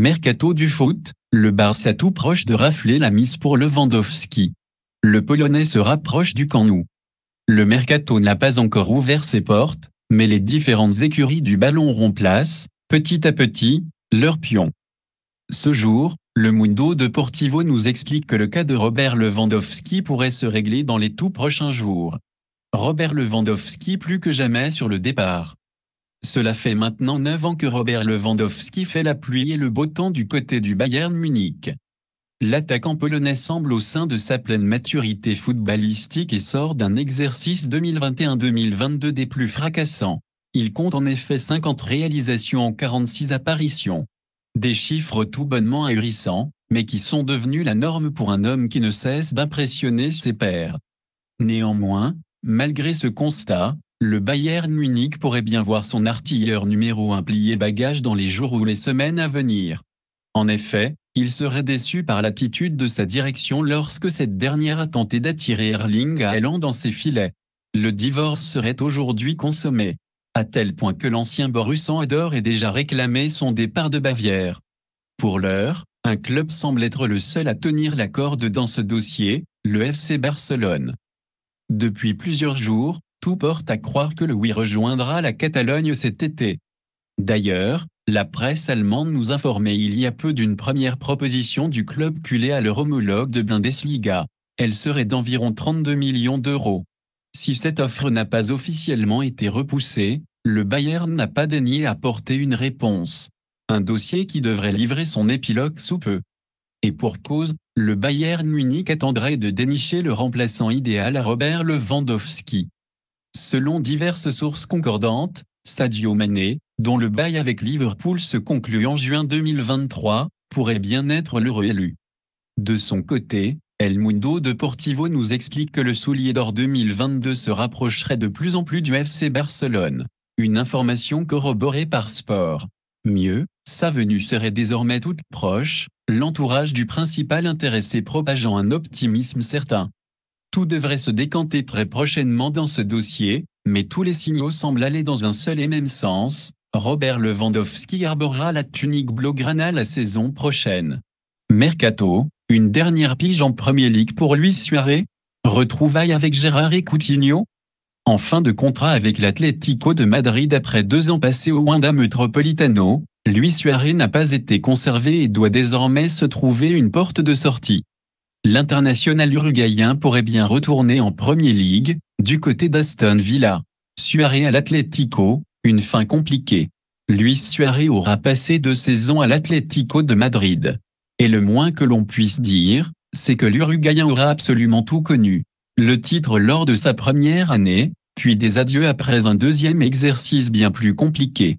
Mercato du foot, le Barça tout proche de rafler la mise pour Lewandowski. Le Polonais se rapproche du Camp Nou. Le mercato n'a pas encore ouvert ses portes, mais les différentes écuries du ballon rond place, petit à petit, leurs pions. Ce jour, le Mundo Deportivo nous explique que le cas de Robert Lewandowski pourrait se régler dans les tout prochains jours. Robert Lewandowski plus que jamais sur le départ. Cela fait maintenant 9 ans que Robert Lewandowski fait la pluie et le beau temps du côté du Bayern Munich. L'attaquant polonais semble au sein de sa pleine maturité footballistique et sort d'un exercice 2021-2022 des plus fracassants. Il compte en effet 50 réalisations en 46 apparitions. Des chiffres tout bonnement ahurissants, mais qui sont devenus la norme pour un homme qui ne cesse d'impressionner ses pairs. Néanmoins, malgré ce constat, le Bayern Munich pourrait bien voir son artilleur numéro 1 plier bagage dans les jours ou les semaines à venir. En effet, il serait déçu par l'attitude de sa direction lorsque cette dernière a tenté d'attirer Erling Haaland dans ses filets. Le divorce serait aujourd'hui consommé, à tel point que l'ancien Borussan adore ait déjà réclamé son départ de Bavière. Pour l'heure, un club semble être le seul à tenir la corde dans ce dossier, le FC Barcelone. Depuis plusieurs jours, tout porte à croire que le Oui rejoindra la Catalogne cet été. D'ailleurs, la presse allemande nous informait il y a peu d'une première proposition du club culé à leur homologue de Bundesliga. Elle serait d'environ 32 millions d'euros. Si cette offre n'a pas officiellement été repoussée, le Bayern n'a pas daigné apporter une réponse. Un dossier qui devrait livrer son épilogue sous peu. Et pour cause, le Bayern Munich attendrait de dénicher le remplaçant idéal à Robert Lewandowski. Selon diverses sources concordantes, Sadio Mané, dont le bail avec Liverpool se conclut en juin 2023, pourrait bien être le réélu. De son côté, El Mundo Deportivo nous explique que le soulier d'or 2022 se rapprocherait de plus en plus du FC Barcelone. Une information corroborée par Sport. Mieux, sa venue serait désormais toute proche, l'entourage du principal intéressé propageant un optimisme certain. Tout devrait se décanter très prochainement dans ce dossier, mais tous les signaux semblent aller dans un seul et même sens. Robert Lewandowski arborera la tunique blaugrana la saison prochaine. Mercato, une dernière pige en Premier League pour Luis Suarez. Retrouvailles avec Gérard et Coutinho. En fin de contrat avec l'Atlético de Madrid après 2 ans passés au Wanda Metropolitano, Luis Suarez n'a pas été conservé et doit désormais se trouver une porte de sortie. L'international uruguayen pourrait bien retourner en Premier League, du côté d'Aston Villa. Suarez à l'Atlético, une fin compliquée. Luis Suarez aura passé 2 saisons à l'Atlético de Madrid. Et le moins que l'on puisse dire, c'est que l'Uruguayen aura absolument tout connu. Le titre lors de sa première année, puis des adieux après un deuxième exercice bien plus compliqué.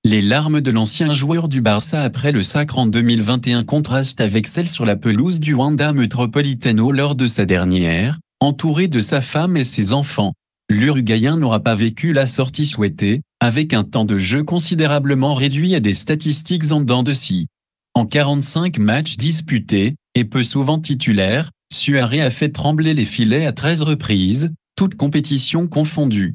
Les larmes de l'ancien joueur du Barça après le sacre en 2021 contrastent avec celles sur la pelouse du Wanda Metropolitano lors de sa dernière, entouré de sa femme et ses enfants. L'Uruguayen n'aura pas vécu la sortie souhaitée, avec un temps de jeu considérablement réduit à des statistiques en dents de scie. En 45 matchs disputés, et peu souvent titulaire, Suarez a fait trembler les filets à 13 reprises, toutes compétitions confondues.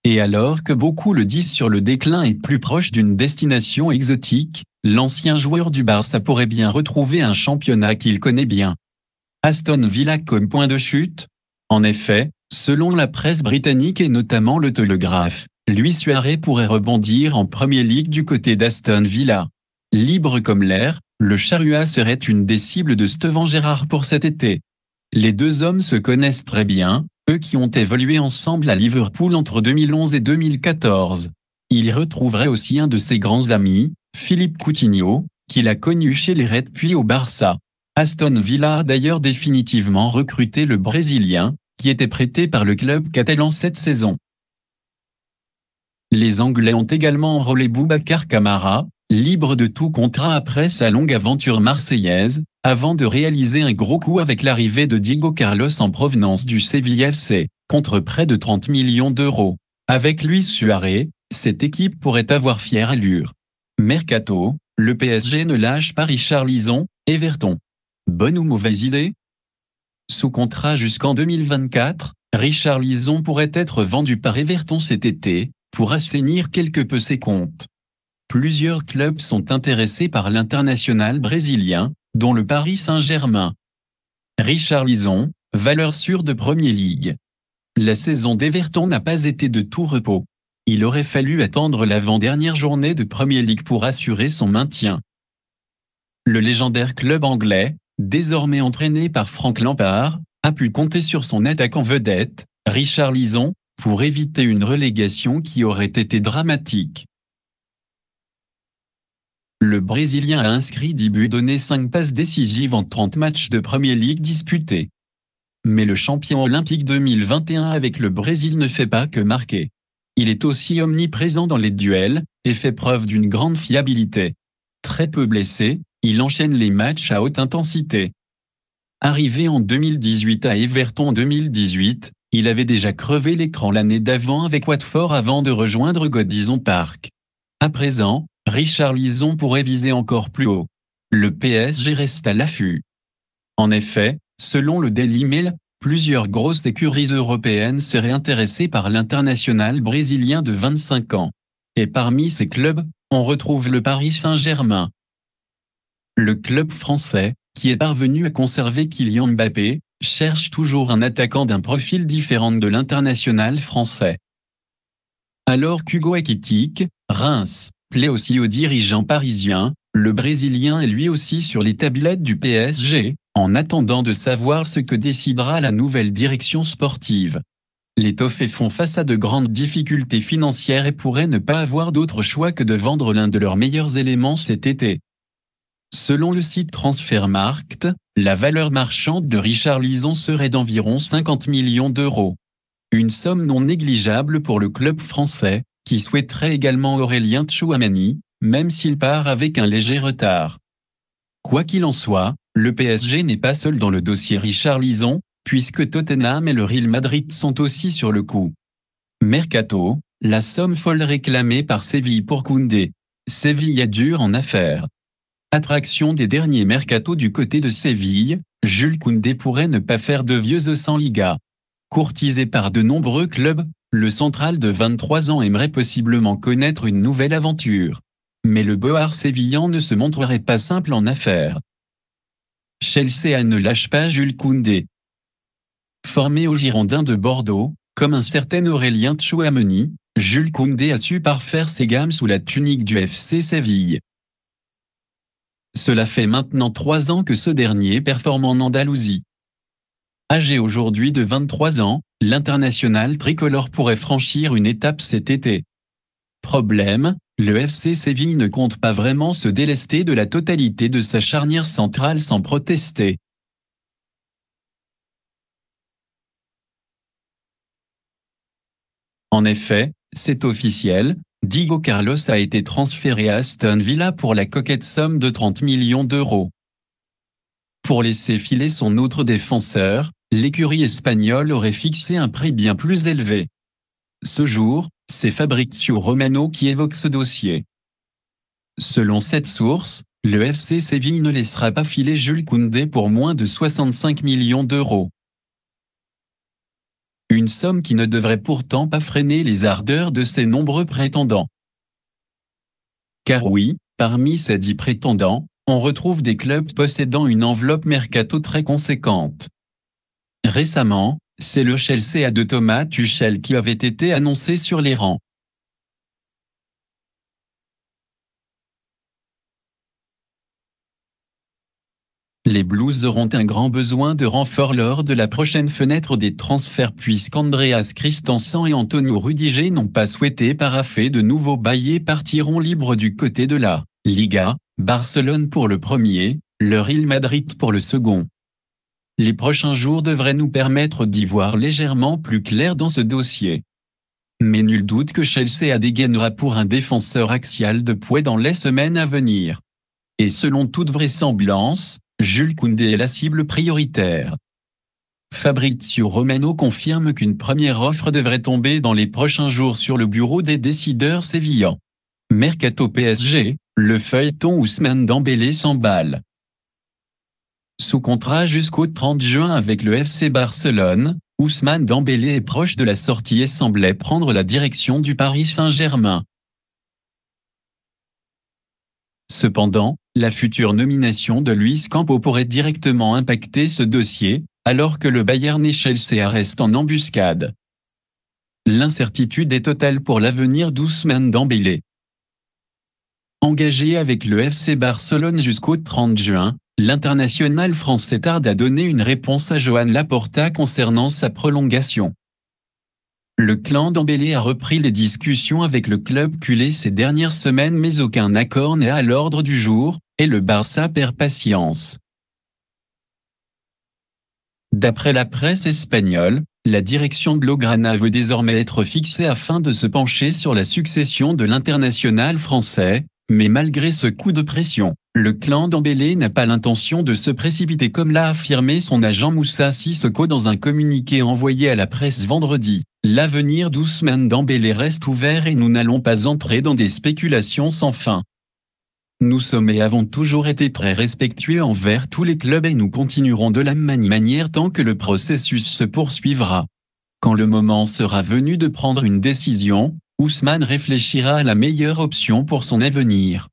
Et alors que beaucoup le disent sur le déclin et plus proche d'une destination exotique, l'ancien joueur du Barça pourrait bien retrouver un championnat qu'il connaît bien. Aston Villa comme point de chute? En effet, selon la presse britannique et notamment le Telegraph, Luis Suarez pourrait rebondir en Premier League du côté d'Aston Villa. Libre comme l'air, le Charrua serait une des cibles de Steven Gerrard pour cet été. Les deux hommes se connaissent très bien, eux qui ont évolué ensemble à Liverpool entre 2011 et 2014. Il y retrouverait aussi un de ses grands amis, Philippe Coutinho, qu'il a connu chez les Reds puis au Barça. Aston Villa a d'ailleurs définitivement recruté le Brésilien, qui était prêté par le club catalan cette saison. Les Anglais ont également enrôlé Boubacar Kamara, libre de tout contrat après sa longue aventure marseillaise, avant de réaliser un gros coup avec l'arrivée de Diego Carlos en provenance du Séville FC, contre près de 30 millions d'euros. Avec Luis Suarez, cette équipe pourrait avoir fière allure. Mercato, le PSG ne lâche pas Richarlison, Everton. Bonne ou mauvaise idée? Sous contrat jusqu'en 2024, Richarlison pourrait être vendu par Everton cet été, pour assainir quelque peu ses comptes. plusieurs clubs sont intéressés par l'international brésilien, dont le Paris Saint-Germain. Richarlison, valeur sûre de Premier League. La saison d'Everton n'a pas été de tout repos. Il aurait fallu attendre l'avant-dernière journée de Premier League pour assurer son maintien. Le légendaire club anglais, désormais entraîné par Frank Lampard, a pu compter sur son attaquant vedette, Richarlison, pour éviter une relégation qui aurait été dramatique. Le Brésilien a inscrit 10 buts, donné 5 passes décisives en 30 matchs de Premier League disputés. Mais le champion olympique 2021 avec le Brésil ne fait pas que marquer. Il est aussi omniprésent dans les duels, et fait preuve d'une grande fiabilité. Très peu blessé, il enchaîne les matchs à haute intensité. Arrivé en 2018 à Everton en 2018, il avait déjà crevé l'écran l'année d'avant avec Watford avant de rejoindre Goodison Park. À présent, Richarlison pourrait viser encore plus haut. Le PSG reste à l'affût. En effet, selon le Daily Mail, plusieurs grosses écuries européennes seraient intéressées par l'international brésilien de 25 ans. Et parmi ces clubs, on retrouve le Paris Saint-Germain. Le club français, qui est parvenu à conserver Kylian Mbappé, cherche toujours un attaquant d'un profil différent de l'international français. Alors qu'Hugo Ekitike, Reims, plaît aussi aux dirigeants parisiens, le Brésilien est lui aussi sur les tablettes du PSG, en attendant de savoir ce que décidera la nouvelle direction sportive. Les Toffés font face à de grandes difficultés financières et pourraient ne pas avoir d'autre choix que de vendre l'un de leurs meilleurs éléments cet été. Selon le site Transfermarkt, la valeur marchande de Richarlison serait d'environ 50 millions d'euros. Une somme non négligeable pour le club français, qui souhaiterait également Aurélien Tchouameni, même s'il part avec un léger retard. Quoi qu'il en soit, le PSG n'est pas seul dans le dossier Richarlison, puisque Tottenham et le Real Madrid sont aussi sur le coup. Mercato, la somme folle réclamée par Séville pour Koundé. Séville est dur en affaires. Attraction des derniers mercatos du côté de Séville, Jules Koundé pourrait ne pas faire de vieux os en Liga. Courtisé par de nombreux clubs, le central de 23 ans aimerait possiblement connaître une nouvelle aventure. Mais le bohard sévillan ne se montrerait pas simple en affaires. Chelsea ne lâche pas Jules Koundé. Formé aux Girondins de Bordeaux, comme un certain Aurélien Tchouameni, Jules Koundé a su parfaire ses gammes sous la tunique du FC Séville. Cela fait maintenant 3 ans que ce dernier performe en Andalousie. Âgé aujourd'hui de 23 ans, l'international tricolore pourrait franchir une étape cet été. Problème, le FC Séville ne compte pas vraiment se délester de la totalité de sa charnière centrale sans protester. En effet, c'est officiel, Diego Carlos a été transféré à Aston Villa pour la coquette somme de 30 millions d'euros. Pour laisser filer son autre défenseur, l'écurie espagnole aurait fixé un prix bien plus élevé. Ce jour, c'est Fabrizio Romano qui évoque ce dossier. Selon cette source, le FC Séville ne laissera pas filer Jules Koundé pour moins de 65 millions d'euros. Une somme qui ne devrait pourtant pas freiner les ardeurs de ses nombreux prétendants. Car oui, parmi ces 10 prétendants, on retrouve des clubs possédant une enveloppe mercato très conséquente. Récemment, c'est le Chelsea de Thomas Tuchel qui avait été annoncé sur les rangs. Les Blues auront un grand besoin de renfort lors de la prochaine fenêtre des transferts puisqu'Andreas Christensen et Antonio Rudiger n'ont pas souhaité paraffer de nouveaux bails et partiront libres du côté de la Liga, Barcelone pour le premier, le Real Madrid pour le second. Les prochains jours devraient nous permettre d'y voir légèrement plus clair dans ce dossier. Mais nul doute que Chelsea dégainera pour un défenseur axial de poids dans les semaines à venir. Et selon toute vraisemblance, Jules Koundé est la cible prioritaire. Fabrizio Romano confirme qu'une première offre devrait tomber dans les prochains jours sur le bureau des décideurs sévillans. Mercato PSG, le feuilleton Ousmane Dembélé s'emballe. Sous contrat jusqu'au 30 juin avec le FC Barcelone, Ousmane Dembélé est proche de la sortie et semblait prendre la direction du Paris Saint-Germain. Cependant, la future nomination de Luis Campo pourrait directement impacter ce dossier, alors que le Bayern et Chelsea restent en embuscade. L'incertitude est totale pour l'avenir d'Ousmane Dembélé. Engagé avec le FC Barcelone jusqu'au 30 juin, l'international français tarde à donner une réponse à Joan Laporta concernant sa prolongation. Le clan Dembélé a repris les discussions avec le club culé ces dernières semaines, mais aucun accord n'est à l'ordre du jour, et le Barça perd patience. D'après la presse espagnole, la direction blaugrana veut désormais être fixée afin de se pencher sur la succession de l'international français, mais malgré ce coup de pression, le clan Dembélé n'a pas l'intention de se précipiter comme l'a affirmé son agent Moussa Sissoko dans un communiqué envoyé à la presse vendredi. L'avenir d'Ousmane Dembélé reste ouvert et nous n'allons pas entrer dans des spéculations sans fin. Nous sommes et avons toujours été très respectueux envers tous les clubs et nous continuerons de la même manière tant que le processus se poursuivra. Quand le moment sera venu de prendre une décision, Ousmane réfléchira à la meilleure option pour son avenir.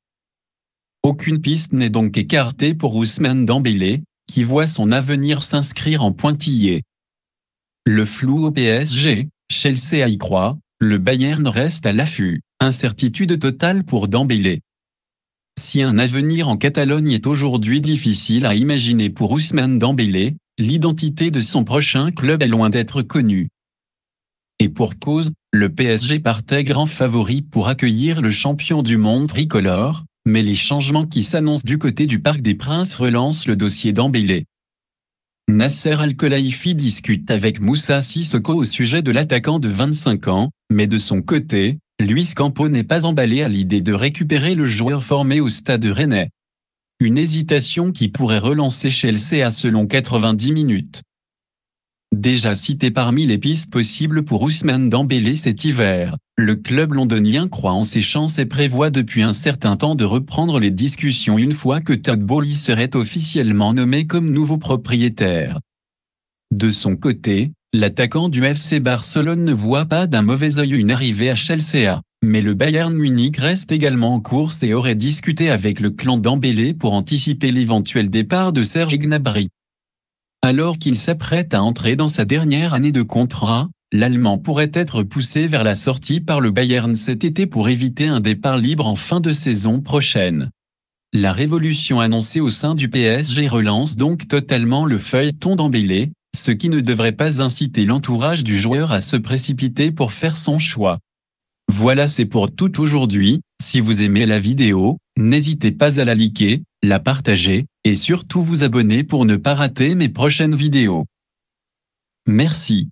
Aucune piste n'est donc écartée pour Ousmane Dembélé, qui voit son avenir s'inscrire en pointillé. Le flou au PSG, Chelsea y croit, le Bayern reste à l'affût, incertitude totale pour Dembélé. Si un avenir en Catalogne est aujourd'hui difficile à imaginer pour Ousmane Dembélé, l'identité de son prochain club est loin d'être connue. Et pour cause, le PSG partait grand favori pour accueillir le champion du monde tricolore, mais les changements qui s'annoncent du côté du Parc des Princes relancent le dossier Dembélé. Nasser Al-Khelaifi discute avec Moussa Sissoko au sujet de l'attaquant de 25 ans, mais de son côté, Luis Campo n'est pas emballé à l'idée de récupérer le joueur formé au Stade Rennais. Une hésitation qui pourrait relancer Chelsea selon 90 minutes. Déjà cité parmi les pistes possibles pour Ousmane Dembélé cet hiver, le club londonien croit en ses chances et prévoit depuis un certain temps de reprendre les discussions une fois que Todd Boehly serait officiellement nommé comme nouveau propriétaire. De son côté, l'attaquant du FC Barcelone ne voit pas d'un mauvais œil une arrivée à Chelsea, mais le Bayern Munich reste également en course et aurait discuté avec le clan Dembélé pour anticiper l'éventuel départ de Serge Gnabry. Alors qu'il s'apprête à entrer dans sa dernière année de contrat, l'Allemand pourrait être poussé vers la sortie par le Bayern cet été pour éviter un départ libre en fin de saison prochaine. La révolution annoncée au sein du PSG relance donc totalement le feuilleton Dembélé, ce qui ne devrait pas inciter l'entourage du joueur à se précipiter pour faire son choix. Voilà, c'est pour tout aujourd'hui. Si vous aimez la vidéo, n'hésitez pas à la liker, la partager, et surtout vous abonner pour ne pas rater mes prochaines vidéos. Merci.